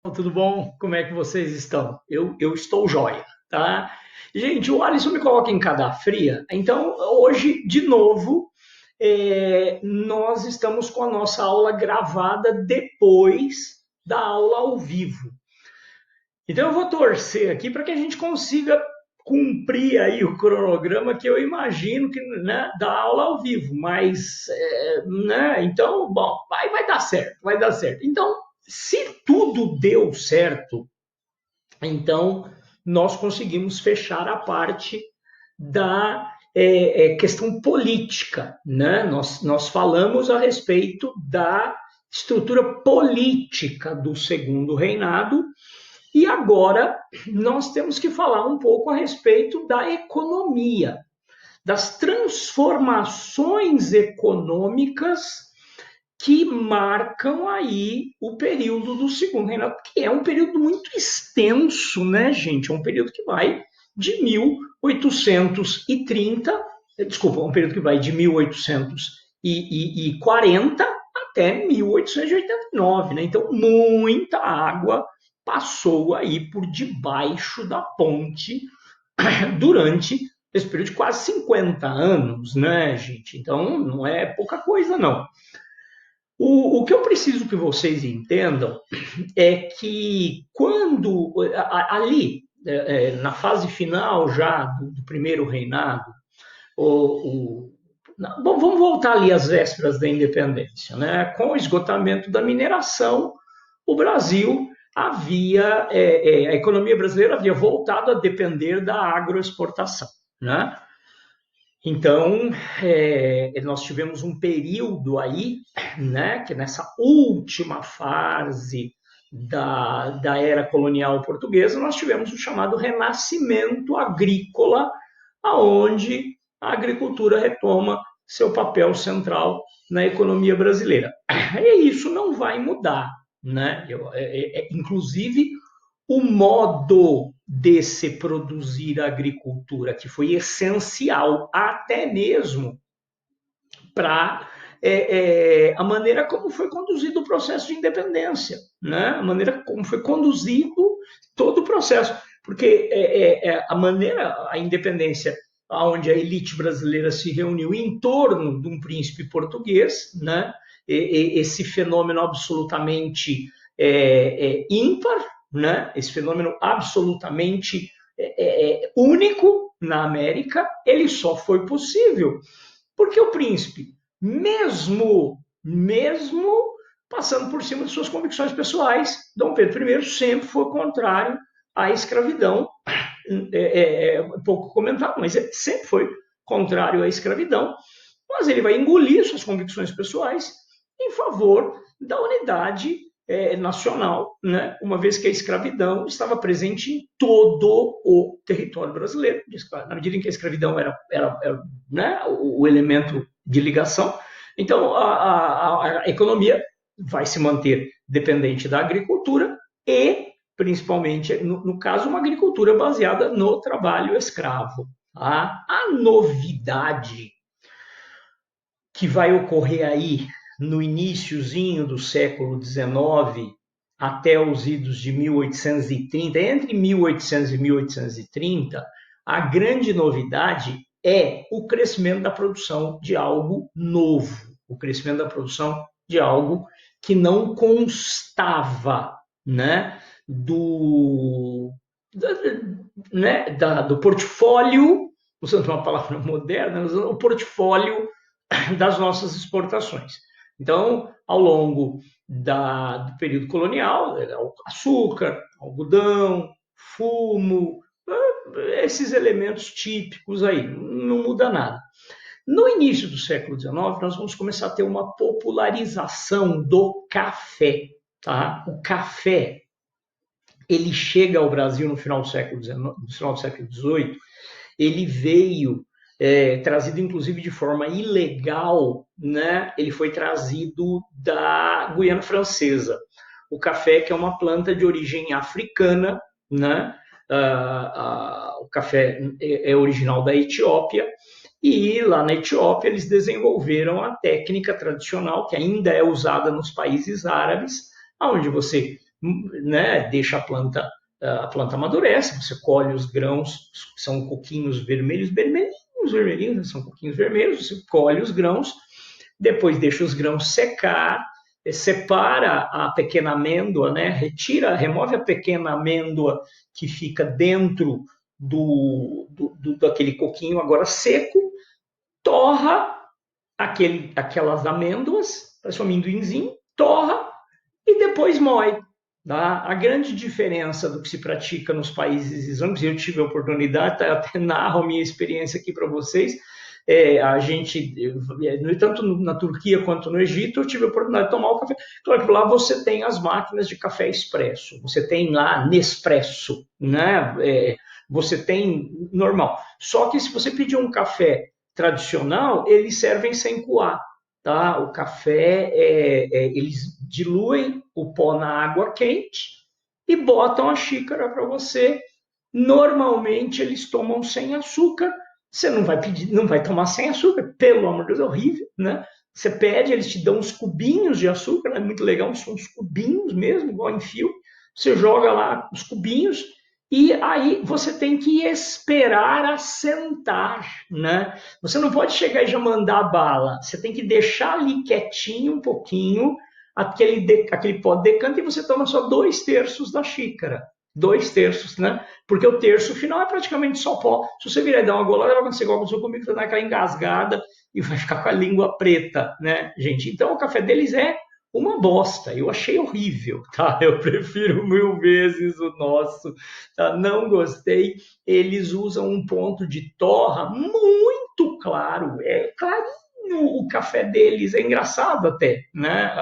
Tudo bom? Como é que vocês estão? Eu estou jóia, tá? Gente, o Alisson me coloca em cada fria. Então, hoje, de novo, nós estamos com a nossa aula gravada depois da aula ao vivo. Então, eu vou torcer aqui para que a gente consiga cumprir aí o cronograma que eu imagino que, né, da aula ao vivo. Mas, né, então, bom, vai dar certo, vai dar certo. Então, se tudo deu certo, então, nós conseguimos fechar a parte da questão política, né? Nós falamos a respeito da estrutura política do segundo reinado e agora nós temos que falar um pouco a respeito da economia, das transformações econômicas que marcam aí o período do segundo reinado, que é um período muito extenso, né, gente? É um período que vai de 1830, desculpa, um período que vai de 1840 até 1889, né? Então, muita água passou aí por debaixo da ponte durante esse período de quase 50 anos, né, gente? Então, não é pouca coisa, não. O que eu preciso que vocês entendam é que quando ali na fase final já do primeiro reinado, o, vamos voltar ali às vésperas da independência, né? Com o esgotamento da mineração, o Brasil havia a economia brasileira havia voltado a depender da agroexportação, né? Então, nós tivemos um período aí, né, que nessa última fase da era colonial portuguesa, nós tivemos o chamado renascimento agrícola, aonde a agricultura retoma seu papel central na economia brasileira. E isso não vai mudar, né? Inclusive, o modo de se produzir a agricultura, que foi essencial até mesmo para a maneira como foi conduzido o processo de independência, né? A maneira como foi conduzido todo o processo, porque a maneira, a independência, onde a elite brasileira se reuniu em torno de um príncipe português, né? Esse fenômeno absolutamente ímpar, né? Esse fenômeno absolutamente único na América, ele só foi possível porque o príncipe, mesmo passando por cima de suas convicções pessoais, Dom Pedro I sempre foi contrário à escravidão. Pouco comentado, mas ele sempre foi contrário à escravidão. Mas ele vai engolir suas convicções pessoais em favor da unidade nacional, né? Uma vez que a escravidão estava presente em todo o território brasileiro. Na medida em que a escravidão era né, o elemento de ligação, então a economia vai se manter dependente da agricultura e, principalmente, no caso, uma agricultura baseada no trabalho escravo. Tá? A novidade que vai ocorrer aí no iníciozinho do século XIX até os idos de 1830, entre 1800 e 1830, a grande novidade é o crescimento da produção de algo novo, o crescimento da produção de algo que não constava, né, do portfólio, usando uma palavra moderna, o portfólio das nossas exportações. Então, ao longo do período colonial, açúcar, algodão, fumo, esses elementos típicos aí, não muda nada. No início do século XIX, nós vamos começar a ter uma popularização do café. Tá? O café ele chega ao Brasil no final do século XIX, no final do século XVIII, ele veio trazido inclusive de forma ilegal, né? Ele foi trazido da Guiana Francesa. O café, que é uma planta de origem africana, né? O café é original da Etiópia, e lá na Etiópia eles desenvolveram a técnica tradicional, que ainda é usada nos países árabes, onde você né, deixa a planta amadurece, você colhe os grãos, são coquinhos vermelhos, vermelhinhos, né, são coquinhos vermelhos, você colhe os grãos, depois deixa os grãos secar, separa a pequena amêndoa, né, remove a pequena amêndoa que fica dentro daquele coquinho agora seco, torra aquelas amêndoas, parece um amendoinzinho, torra e depois moe. Tá? A grande diferença do que se pratica nos países islâmicos, eu tive a oportunidade, até narro a minha experiência aqui para vocês, a gente, tanto na Turquia quanto no Egito, eu tive a oportunidade de tomar o café. Claro que lá você tem as máquinas de café expresso, você tem lá Nespresso, né? Você tem normal. Só que se você pedir um café tradicional, eles servem sem coar. Tá? O café, eles diluem o pó na água quente e botam a xícara para você. Normalmente eles tomam sem açúcar. Você não vai pedir, não vai tomar sem açúcar, pelo amor de Deus, é horrível, né? Você pede, eles te dão uns cubinhos de açúcar, é muito legal, são uns cubinhos mesmo, igual em fio. Você joga lá os cubinhos e aí você tem que esperar assentar, né? Você não pode chegar e já mandar bala. Você tem que deixar ali quietinho um pouquinho, aquele pó decanta e você toma só 2/3 da xícara. 2/3, né? Porque o terço final é praticamente só pó. Se você virar e dar uma golada, vai acontecer igual aconteceu comigo, você vai dar aquela engasgada e vai ficar com a língua preta, né, gente? Então o café deles é uma bosta. Eu achei horrível, tá? Eu prefiro 1000 vezes o nosso, tá? Não gostei. Eles usam um ponto de torra muito claro, é clarinho o café deles, é engraçado até, né?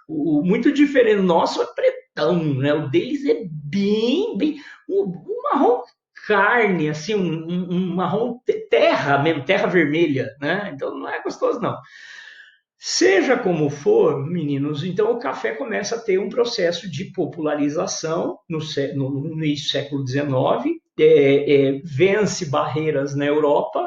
Muito diferente. O nosso é pretão, né? O deles é bem um marrom carne, assim, um marrom terra mesmo, terra vermelha, né? Então não é gostoso, não. Seja como for, meninos, então o café começa a ter um processo de popularização no início do século XIX, vence barreiras na Europa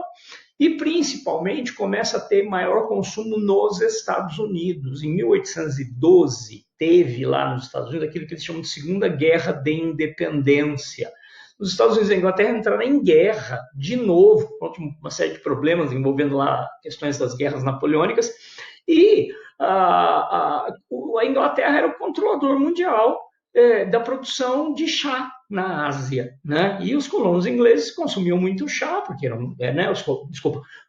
e principalmente começa a ter maior consumo nos Estados Unidos. Em 1812, teve lá nos Estados Unidos aquilo que eles chamam de Segunda Guerra de Independência. Os Estados Unidos e a Inglaterra entraram em guerra de novo, contra uma série de problemas envolvendo lá questões das guerras napoleônicas, e a Inglaterra era o controlador mundial da produção de chá na Ásia, né? E os colonos ingleses consumiam muito chá, porque eram, né,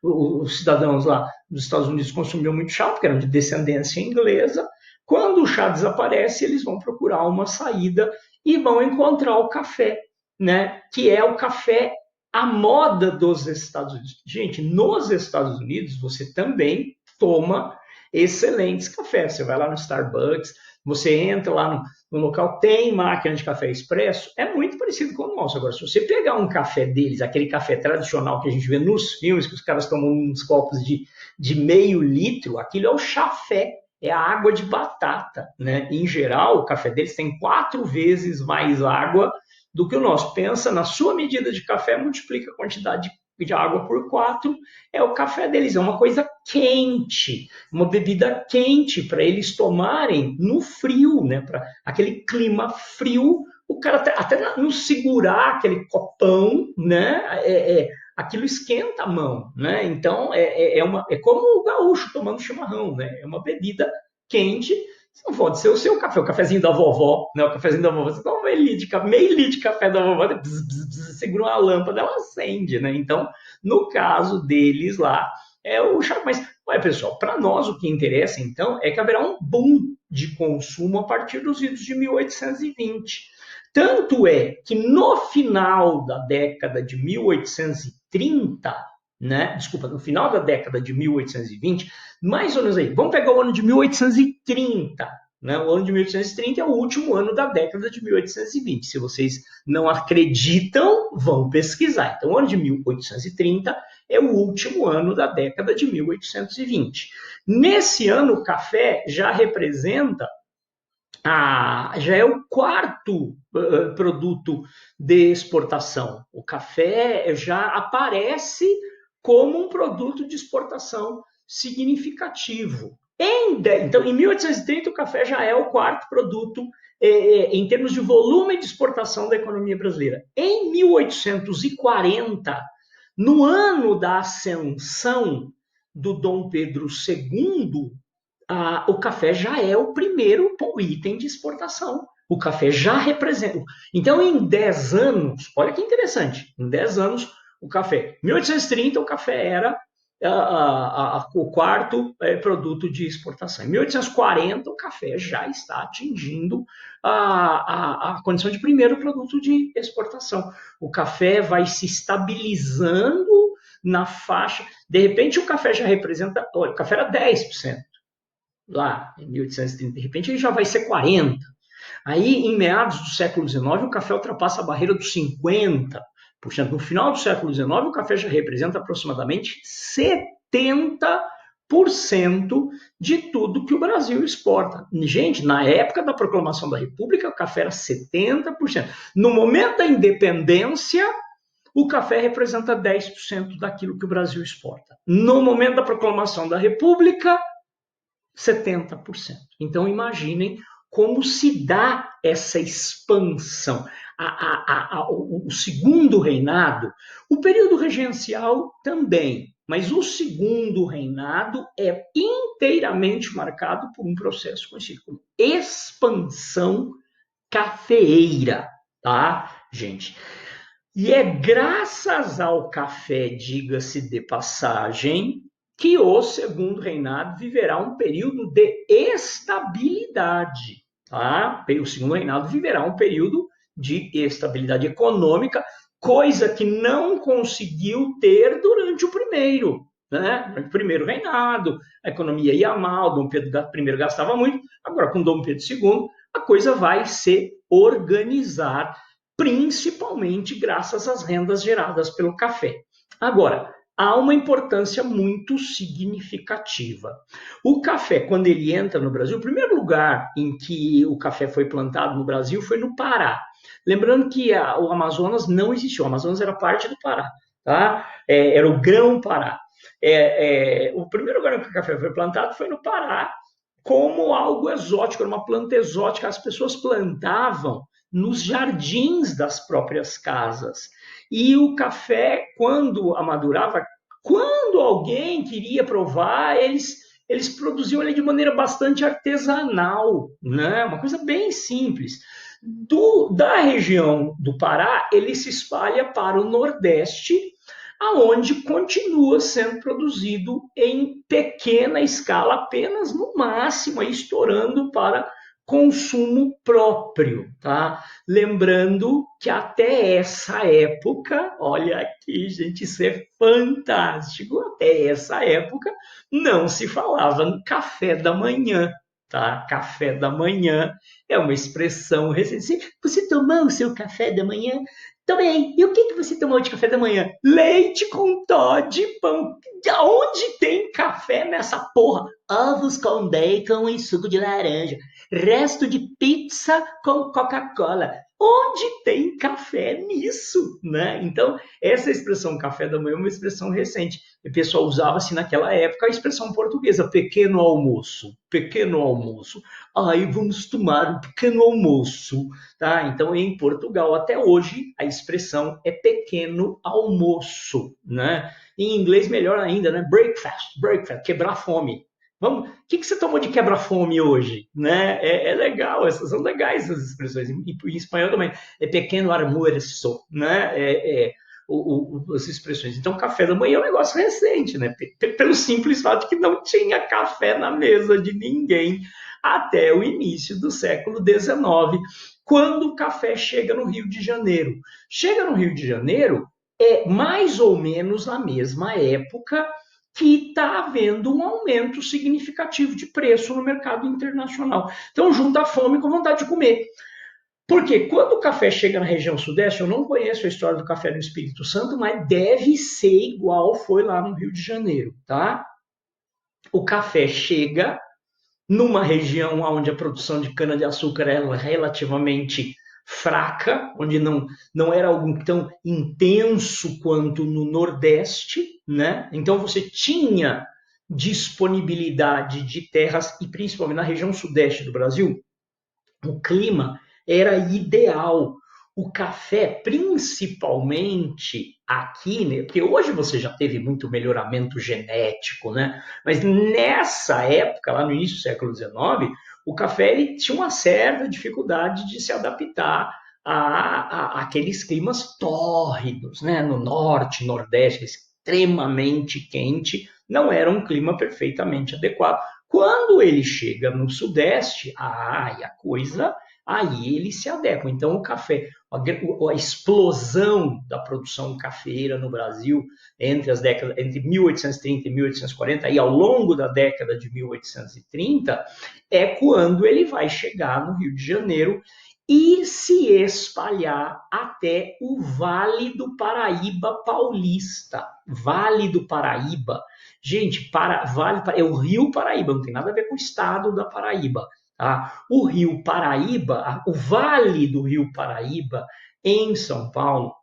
os cidadãos lá dos Estados Unidos consumiam muito chá, porque eram de descendência inglesa. Quando o chá desaparece, eles vão procurar uma saída e vão encontrar o café, né? Que é o café à moda dos Estados Unidos. Gente, nos Estados Unidos você também toma excelentes cafés. Você vai lá no Starbucks, você entra lá no local, tem máquina de café expresso, é muito parecido com o nosso. Agora, se você pegar um café deles, aquele café tradicional que a gente vê nos filmes, que os caras tomam uns copos de meio litro, aquilo é o chafé, é a água de batata, né? Em geral, o café deles tem 4 vezes mais água do que o nosso. Pensa na sua medida de café, multiplica a quantidade de água por 4, é o café deles, é uma coisa quente, uma bebida quente para eles tomarem no frio, né? Para aquele clima frio, o cara até não segurar aquele copão, né? Aquilo esquenta a mão, né? Então é como o gaúcho tomando chimarrão, né? É uma bebida quente. Não pode ser o seu café, o cafezinho da vovó, né? O cafezinho da vovó, você toma meio litro de café da vovó, segura uma lâmpada, ela acende, né? Então, no caso deles lá, é o chá. Mas, ué, pessoal, para nós o que interessa, então, é que haverá um boom de consumo a partir dos idos de 1820. Tanto é que no final da década de 1830, né? Desculpa, no final da década de 1820, mais ou menos aí, vamos pegar o ano de 1830, né? O ano de 1830 é o último ano da década de 1820. Se vocês não acreditam, vão pesquisar. Então, o ano de 1830 é o último ano da década de 1820. Nesse ano, o café já representa já é o quarto produto de exportação. O café já aparece como um produto de exportação significativo. Então, em 1830, o café já é o quarto produto em termos de volume de exportação da economia brasileira. Em 1840, no ano da ascensão do Dom Pedro II, o café já é o primeiro item de exportação. O café já representa. Então, em 10 anos, olha que interessante, em 10 anos, o café. Em 1830, o café era o quarto produto de exportação. Em 1840, o café já está atingindo a condição de primeiro produto de exportação. O café vai se estabilizando na faixa. De repente, o café já representa. Olha, o café era 10% lá em 1830, de repente ele já vai ser 40%. Aí, em meados do século XIX, o café ultrapassa a barreira dos 50%. No final do século XIX, o café já representa aproximadamente 70% de tudo que o Brasil exporta. Gente, na época da proclamação da República, o café era 70%. No momento da independência, o café representa 10% daquilo que o Brasil exporta. No momento da proclamação da República, 70%. Então, imaginem como se dá essa expansão. O segundo reinado, o período regencial também, mas o segundo reinado é inteiramente marcado por um processo conhecido como expansão cafeeira, tá, gente? E é graças ao café, diga-se de passagem, que o segundo reinado viverá um período de estabilidade. Tá? O segundo reinado viverá um período de estabilidade econômica, coisa que não conseguiu ter durante o primeiro. Né? Durante o primeiro reinado, a economia ia mal, Dom Pedro I gastava muito, agora com Dom Pedro II, a coisa vai se organizar, principalmente graças às rendas geradas pelo café. Agora, há uma importância muito significativa. O café, quando ele entra no Brasil, o primeiro lugar em que o café foi plantado no Brasil foi no Pará. Lembrando que o Amazonas não existiu, o Amazonas era parte do Pará, tá? Era o Grão-Pará. O primeiro lugar em que o café foi plantado foi no Pará, como algo exótico, era uma planta exótica. As pessoas plantavam nos jardins das próprias casas. E o café, quando amadurava, quando alguém queria provar, eles produziam ele de maneira bastante artesanal, né? Uma coisa bem simples. Da região do Pará, ele se espalha para o Nordeste, aonde continua sendo produzido em pequena escala, apenas no máximo, aí, estourando para consumo próprio, tá? Lembrando que até essa época, olha aqui, gente, isso é fantástico, até essa época não se falava no café da manhã, tá? Café da manhã é uma expressão recente. Você tomou o seu café da manhã? Tomei. E o que você tomou de café da manhã? Leite com Toddy e pão. Onde tem café nessa porra? Ovos com bacon e suco de laranja. Resto de pizza com Coca-Cola. Onde tem café nisso, né? Então, essa expressão café da manhã é uma expressão recente. O pessoal usava-se naquela época a expressão portuguesa, pequeno almoço. Pequeno almoço. Aí vamos tomar um pequeno almoço, tá? Então, em Portugal, até hoje, a expressão é pequeno almoço, né? Em inglês, melhor ainda, né? Breakfast, quebrar a fome. Vamos, o que você tomou de quebra-fome hoje? Né? É legal, são legais essas expressões. Em espanhol também. É pequeno almuerzo, né? As expressões. Então, café da manhã é um negócio recente, né? Pelo simples fato de que não tinha café na mesa de ninguém até o início do século XIX, quando o café chega no Rio de Janeiro. Chega no Rio de Janeiro é mais ou menos na mesma época que está havendo um aumento significativo de preço no mercado internacional. Então, junta a fome com vontade de comer. Porque quando o café chega na região sudeste, eu não conheço a história do café no Espírito Santo, mas deve ser igual foi lá no Rio de Janeiro, tá? O café chega numa região onde a produção de cana-de-açúcar era relativamente fraca, onde não era algo tão intenso quanto no Nordeste, né? Então você tinha disponibilidade de terras, e principalmente na região sudeste do Brasil, o clima era ideal. O café, principalmente aqui, né, porque hoje você já teve muito melhoramento genético, né? Mas nessa época, lá no início do século XIX, o café ele tinha uma certa dificuldade de se adaptar aqueles climas tórridos, né? No norte, nordeste, extremamente quente, não era um clima perfeitamente adequado. Quando ele chega no sudeste, a coisa aí ele se adequa. Então, o café, a explosão da produção cafeira no Brasil entre 1830 e 1840, e ao longo da década de 1830, é quando ele vai chegar no Rio de Janeiro e se espalhar até o Vale do Paraíba paulista. Vale do Paraíba. Gente, Vale é o Rio Paraíba, não tem nada a ver com o estado da Paraíba. Tá? O Rio Paraíba, o Vale do Rio Paraíba, em São Paulo,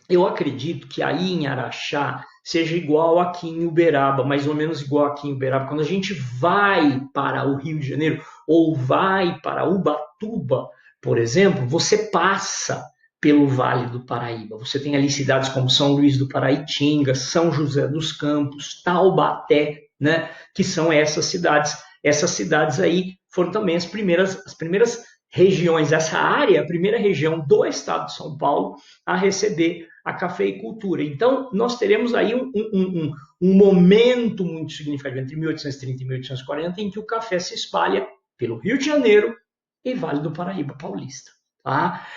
eu acredito que aí em Araxá seja igual aqui em Uberaba, mais ou menos igual aqui em Uberaba. Quando a gente vai para o Rio de Janeiro ou vai para Ubatuba, por exemplo, você passa pelo Vale do Paraíba. Você tem ali cidades como São Luís do Paraitinga, São José dos Campos, Taubaté, né, que são essas cidades. Essas cidades aí foram também as primeiras regiões, essa área, a primeira região do estado de São Paulo a receber a cafeicultura. Então, nós teremos aí um momento muito significativo entre 1830 e 1840 em que o café se espalha pelo Rio de Janeiro e Vale do Paraíba Paulista. Tá?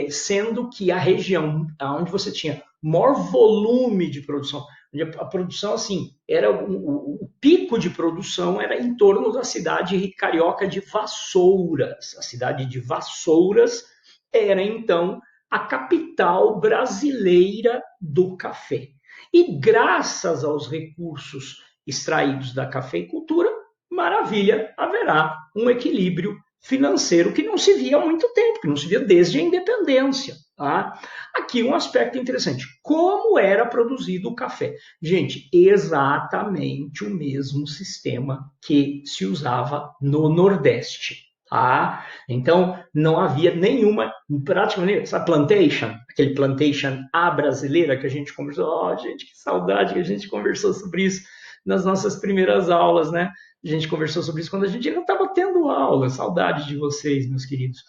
Sendo que a região onde você tinha maior volume de produção, onde a produção, assim, era o pico de produção era em torno da cidade carioca de Vassouras. A cidade de Vassouras era, então, a capital brasileira do café. E graças aos recursos extraídos da cafeicultura, maravilha, haverá um equilíbrio financeiro que não se via há muito tempo, que não se via desde a independência. Tá? Aqui um aspecto interessante: como era produzido o café? Gente, exatamente o mesmo sistema que se usava no Nordeste. Tá? Então, não havia nenhuma, praticamente, essa plantation, aquele plantation à brasileira que a gente conversou. Oh, gente, que saudade que a gente conversou sobre isso nas nossas primeiras aulas, né? A gente conversou sobre isso quando a gente ainda estava tendo aula. Saudade de vocês, meus queridos.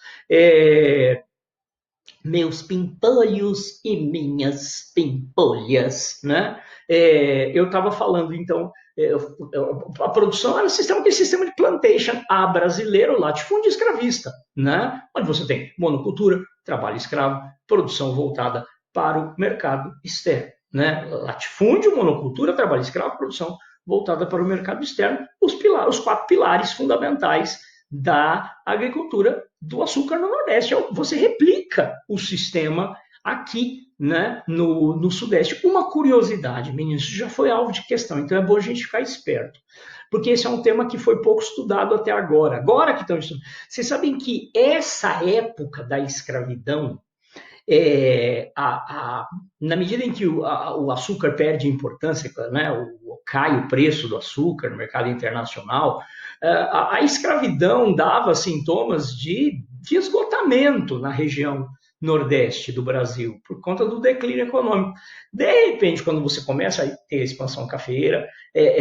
Meus pimpolhos e minhas pimpolhas, né? Eu estava falando, então, a produção era aquele sistema de plantation a brasileiro, latifúndio escravista, né? Onde você tem monocultura, trabalho escravo, produção voltada para o mercado externo, né? Latifúndio, monocultura, trabalho escravo, produção voltada para o mercado externo, os 4 pilares fundamentais da agricultura do açúcar no Nordeste. Você replica o sistema aqui, né, no Sudeste. Uma curiosidade, meninos, isso já foi alvo de questão, então é bom a gente ficar esperto, porque esse é um tema que foi pouco estudado até agora. Agora que estão estudando. Vocês sabem que essa época da escravidão, na medida em que o açúcar perde importância, né, cai o preço do açúcar no mercado internacional, a escravidão dava sintomas de esgotamento na região nordeste do Brasil, por conta do declínio econômico. De repente, quando você começa a ter a expansão cafeeira,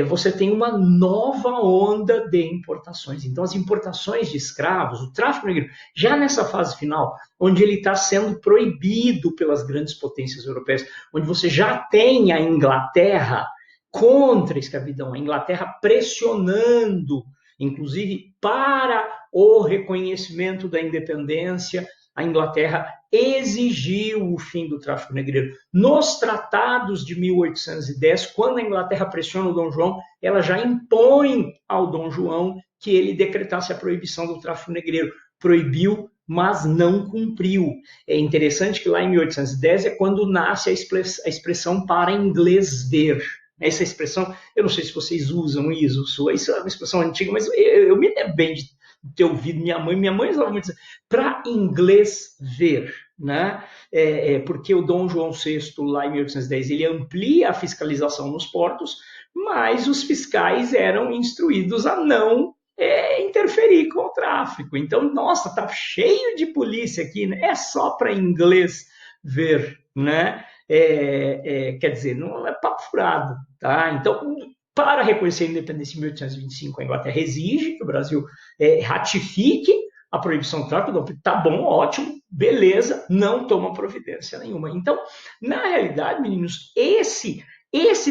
você tem uma nova onda de importações. Então, as importações de escravos, o tráfico negro, já nessa fase final, onde ele está sendo proibido pelas grandes potências europeias, onde você já tem a Inglaterra contra a escravidão, a Inglaterra pressionando, inclusive para o reconhecimento da independência, a Inglaterra exigiu o fim do tráfico negreiro. Nos tratados de 1810, quando a Inglaterra pressiona o Dom João, ela já impõe ao Dom João que ele decretasse a proibição do tráfico negreiro. Proibiu, mas não cumpriu. É interessante que lá em 1810 é quando nasce a expressão para inglês ver. Essa expressão, eu não sei se vocês usam isso é uma expressão antiga, mas eu me lembro bem de ter ouvido minha mãe usava muito para inglês ver, né? Porque o Dom João VI, lá em 1810, ele amplia a fiscalização nos portos, mas os fiscais eram instruídos a não interferir com o tráfico. Então, nossa, tá cheio de polícia aqui, né? É só para inglês ver, né? Quer dizer, não é papo furado, tá? Então, para reconhecer a independência em 1825, a Inglaterra exige que o Brasil ratifique a proibição do tráfico. Tá bom, ótimo, beleza, não toma providência nenhuma. Então, na realidade, meninos, esse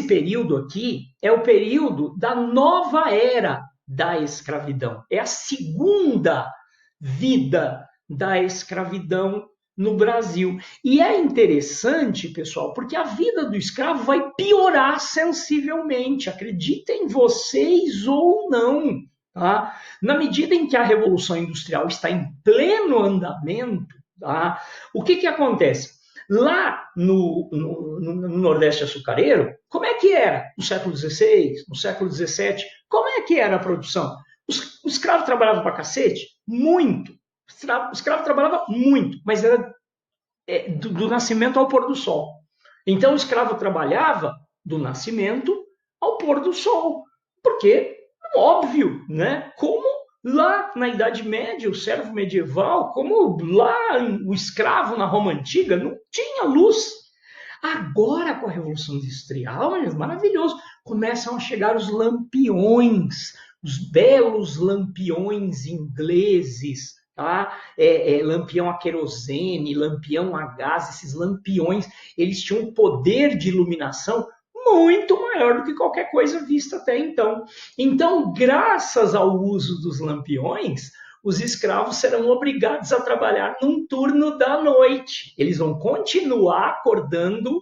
período aqui é o período da nova era da escravidão. É a segunda vida da escravidão no Brasil. E é interessante, pessoal, porque a vida do escravo vai piorar sensivelmente, acreditem vocês ou não. Tá? Na medida em que a Revolução Industrial está em pleno andamento, tá? O que acontece? Lá no Nordeste açucareiro, como é que era no século XVI, no século XVII? Como é que era a produção? O escravo trabalhava para cacete? Muito. O escravo trabalhava muito, mas era do nascimento ao pôr do sol. Então o escravo trabalhava do nascimento ao pôr do sol. Porque, óbvio, né? Como lá na Idade Média, o servo medieval, como lá o escravo na Roma Antiga, não tinha luz. Agora, com a Revolução Industrial, é maravilhoso, começam a chegar os lampiões, os belos lampiões ingleses, tá? Lampião a querosene, lampião a gás, esses lampiões, eles tinham um poder de iluminação muito maior do que qualquer coisa vista até então. Então, graças ao uso dos lampiões, os escravos serão obrigados a trabalhar num turno da noite. Eles vão continuar acordando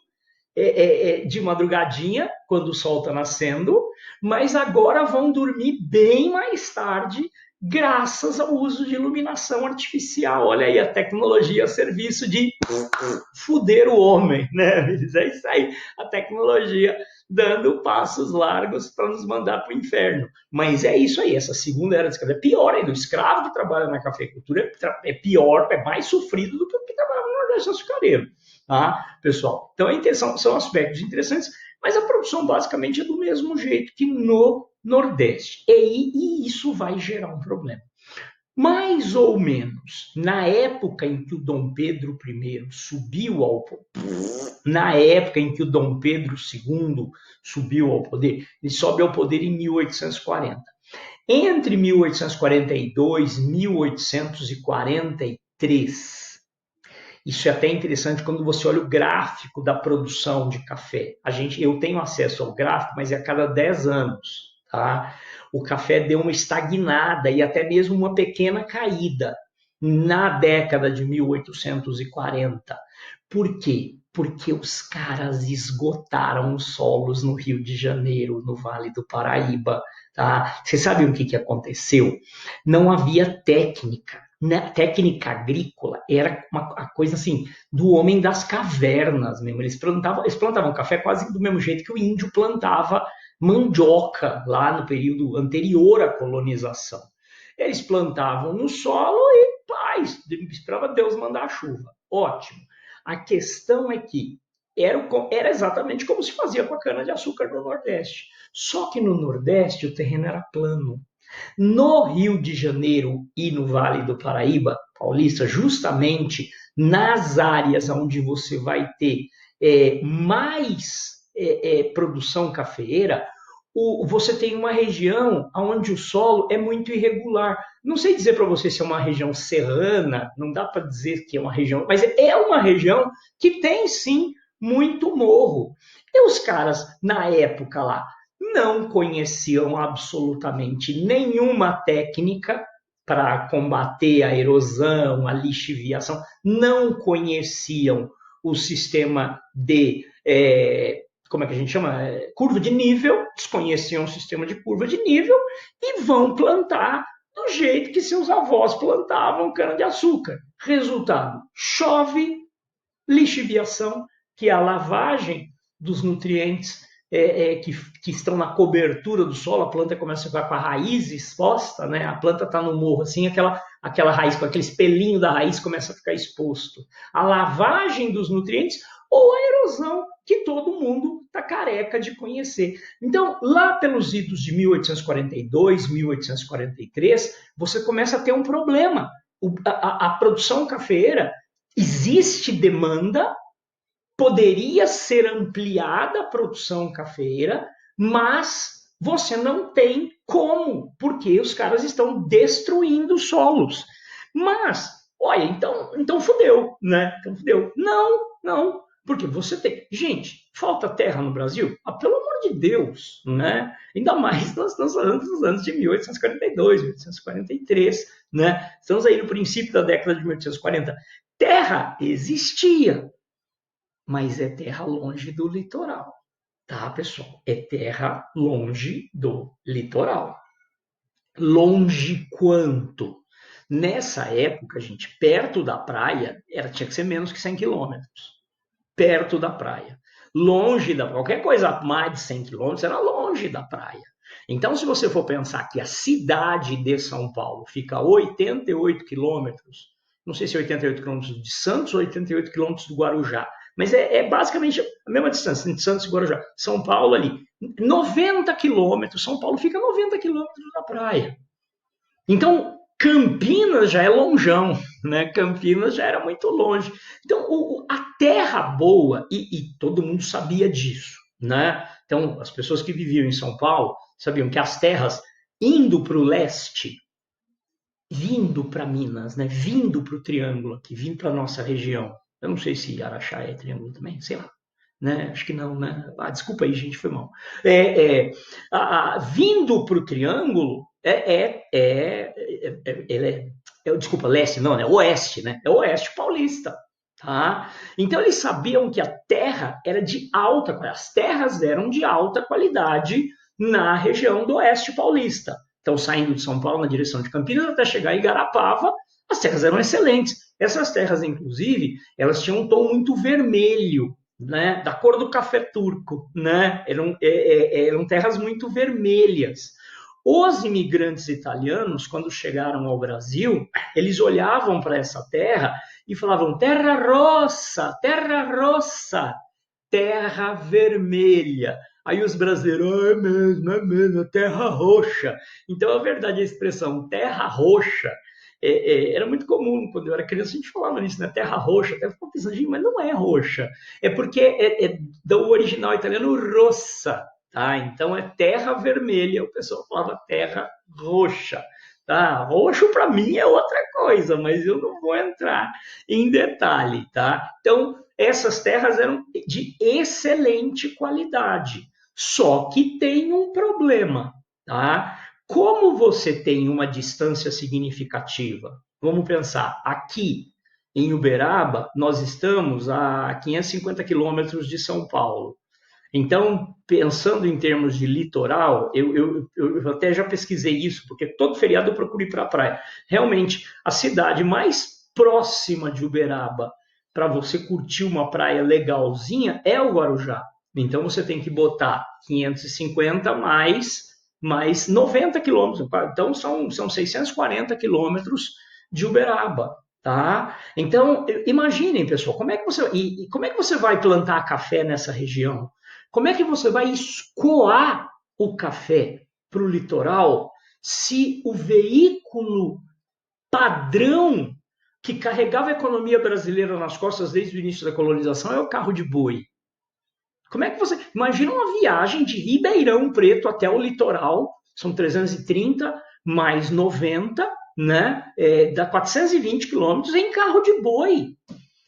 de madrugadinha, quando o sol está nascendo, mas agora vão dormir bem mais tarde, graças ao uso de iluminação artificial. Olha aí a tecnologia a serviço de fuder o homem, né? É isso aí, a tecnologia dando passos largos para nos mandar para o inferno. Mas é isso aí, essa segunda era de escravidão é pior ainda. O escravo que trabalha na cafeicultura é pior, é mais sofrido do que o que trabalha no Nordeste açucareiro. Tá, pessoal? Então, são aspectos interessantes, mas a produção basicamente é do mesmo jeito que no Nordeste. E isso vai gerar um problema. Mais ou menos na época em que o Dom Pedro I subiu ao na época em que o Dom Pedro II subiu ao poder, ele sobe ao poder em 1840. Entre 1842 e 1843, isso é até interessante quando você olha o gráfico da produção de café. Eu tenho acesso ao gráfico, mas é a cada 10 anos. Tá? O café deu uma estagnada e até mesmo uma pequena caída na década de 1840. Por quê? Porque os caras esgotaram os solos no Rio de Janeiro, no Vale do Paraíba. Tá? Você sabe o que aconteceu? Não havia técnica. Técnica agrícola era uma coisa assim do homem das cavernas mesmo. Eles plantavam café quase do mesmo jeito que o índio plantava mandioca lá no período anterior à colonização. Eles plantavam no solo e paz, esperava Deus mandar a chuva. Ótimo. A questão é que era exatamente como se fazia com a cana-de-açúcar no Nordeste. Só que no Nordeste o terreno era plano. No Rio de Janeiro e no Vale do Paraíba, Paulista, justamente nas áreas onde você vai ter mais produção cafeeira, você tem uma região onde o solo é muito irregular. Não sei dizer para você se é uma região serrana, não dá para dizer que é uma região, mas é uma região que tem sim muito morro. E os caras, na época lá, não conheciam absolutamente nenhuma técnica para combater a erosão, a lixiviação, não conheciam o sistema de, como é que a gente chama? Curva de nível, desconheciam o sistema de curva de nível e vão plantar do jeito que seus avós plantavam cana-de-açúcar. Resultado, chove, lixiviação, que é a lavagem dos nutrientes que estão na cobertura do solo, a planta começa a ficar com a raiz exposta, né? A planta está no morro, assim, aquela raiz, com aquele pelinho da raiz começa a ficar exposto. A lavagem dos nutrientes ou a erosão que todo mundo está careca de conhecer. Então, lá pelos idos de 1842, 1843, você começa a ter um problema. A produção cafeeira, existe demanda, poderia ser ampliada a produção cafeeira, mas você não tem como, porque os caras estão destruindo solos. Mas, olha, então fudeu, né? Então fudeu. Não, porque você tem. Gente, falta terra no Brasil? Ah, pelo amor de Deus, né? Ainda mais nós estamos falando dos anos de 1842, 1843, né? Estamos aí no princípio da década de 1840. Terra existia, mas é terra longe do litoral, tá, pessoal? É terra longe do litoral. Longe quanto? Nessa época, gente, perto da praia, tinha que ser menos que 100 quilômetros. Perto da praia. Longe da qualquer coisa mais de 100 quilômetros era longe da praia. Então, se você for pensar que a cidade de São Paulo fica a 88 quilômetros, não sei se é 88 quilômetros de Santos ou 88 quilômetros do Guarujá, mas é basicamente a mesma distância entre Santos e Guarujá. São Paulo ali, 90 quilômetros, São Paulo fica 90 quilômetros da praia. Então, Campinas já é longeão, né? Campinas já era muito longe. Então, a terra boa, e todo mundo sabia disso, né? Então, as pessoas que viviam em São Paulo sabiam que as terras indo para o leste, vindo para Minas, né? Vindo para o Triângulo aqui, vindo para a nossa região. Eu não sei se Araxá é Triângulo também, sei lá. Né? Acho que não, né? Ah, desculpa aí, gente, foi mal. Vindo para o Triângulo, desculpa, leste, não, né? Oeste, né? É oeste paulista. Tá? Então eles sabiam que a terra era de alta qualidade, as terras eram de alta qualidade na região do oeste paulista. Então, saindo de São Paulo na direção de Campinas até chegar em Igarapava, as terras eram excelentes. Essas terras, inclusive, elas tinham um tom muito vermelho, né? Da cor do café turco, né? Eram terras muito vermelhas. Os imigrantes italianos, quando chegaram ao Brasil, eles olhavam para essa terra e falavam terra rossa, terra vermelha. Aí os brasileiros, é mesmo, terra roxa. Então, a verdade, a expressão terra roxa era muito comum. Quando eu era criança, a gente falava nisso, né? Terra roxa. Até ficou pensando, mas não é roxa. É porque é do original italiano rossa. Tá? Então, é terra vermelha. O pessoal falava terra roxa. Tá? Roxo para mim é outra coisa, mas eu não vou entrar em detalhe, tá? Então, essas terras eram de excelente qualidade, só que tem um problema, tá? Como você tem uma distância significativa, vamos pensar, aqui em Uberaba, nós estamos a 550 quilômetros de São Paulo. Então, pensando em termos de litoral, eu até já pesquisei isso, porque todo feriado eu procuro ir para a praia. Realmente, a cidade mais próxima de Uberaba para você curtir uma praia legalzinha é o Guarujá. Então, você tem que botar 550 mais 90 quilômetros. Então, são 640 quilômetros de Uberaba. Tá? Então, imaginem, pessoal, como é que você vai plantar café nessa região? Como é que você vai escoar o café para o litoral se o veículo padrão que carregava a economia brasileira nas costas desde o início da colonização é o carro de boi? Como é que você... Imagina uma viagem de Ribeirão Preto até o litoral, são 330 mais 90, né? Dá 420 quilômetros em carro de boi,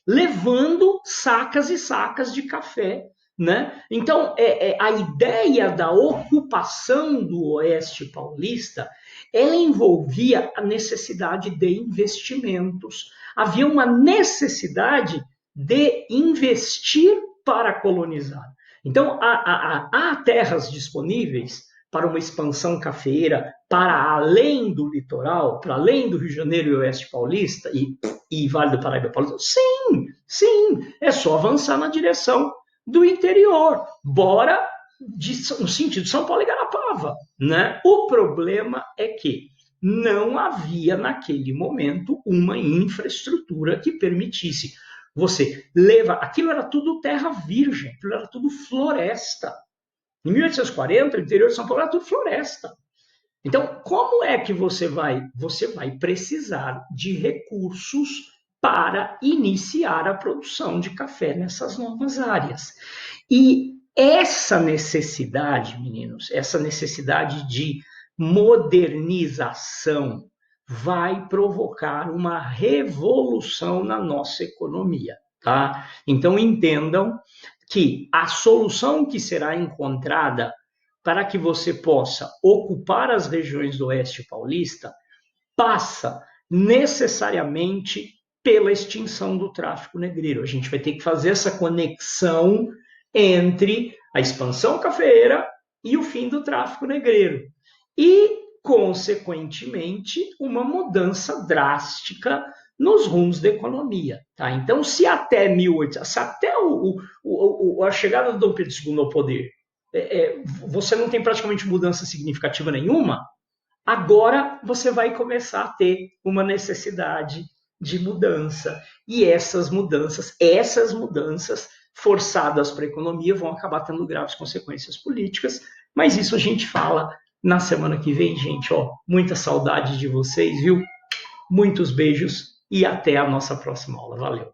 levando sacas e sacas de café. Né? Então, a ideia da ocupação do Oeste Paulista, ela envolvia a necessidade de investimentos. Havia uma necessidade de investir para colonizar. Então, há terras disponíveis para uma expansão cafeeira para além do litoral, para além do Rio de Janeiro e Oeste Paulista e Vale do Paraíba Paulista? Sim, é só avançar na direção do interior, bora no sentido de São Paulo e Garapava, né? O problema é que não havia naquele momento uma infraestrutura que permitisse você leva... Aquilo era tudo terra virgem, aquilo era tudo floresta. Em 1840, o interior de São Paulo era tudo floresta. Então, como é que você vai? Você vai precisar de recursos para iniciar a produção de café nessas novas áreas. E essa necessidade, meninos, essa necessidade de modernização vai provocar uma revolução na nossa economia, tá? Então entendam que a solução que será encontrada para que você possa ocupar as regiões do Oeste Paulista passa necessariamente pela extinção do tráfico negreiro. A gente vai ter que fazer essa conexão entre a expansão cafeeira e o fim do tráfico negreiro. E, consequentemente, uma mudança drástica nos rumos da economia. Tá? Então, se até 1800, se até a chegada do Dom Pedro II ao poder, você não tem praticamente mudança significativa nenhuma, agora você vai começar a ter uma necessidade de mudança. E essas mudanças forçadas para a economia vão acabar tendo graves consequências políticas, mas isso a gente fala na semana que vem, gente. Ó, muita saudade de vocês, viu? Muitos beijos e até a nossa próxima aula. Valeu!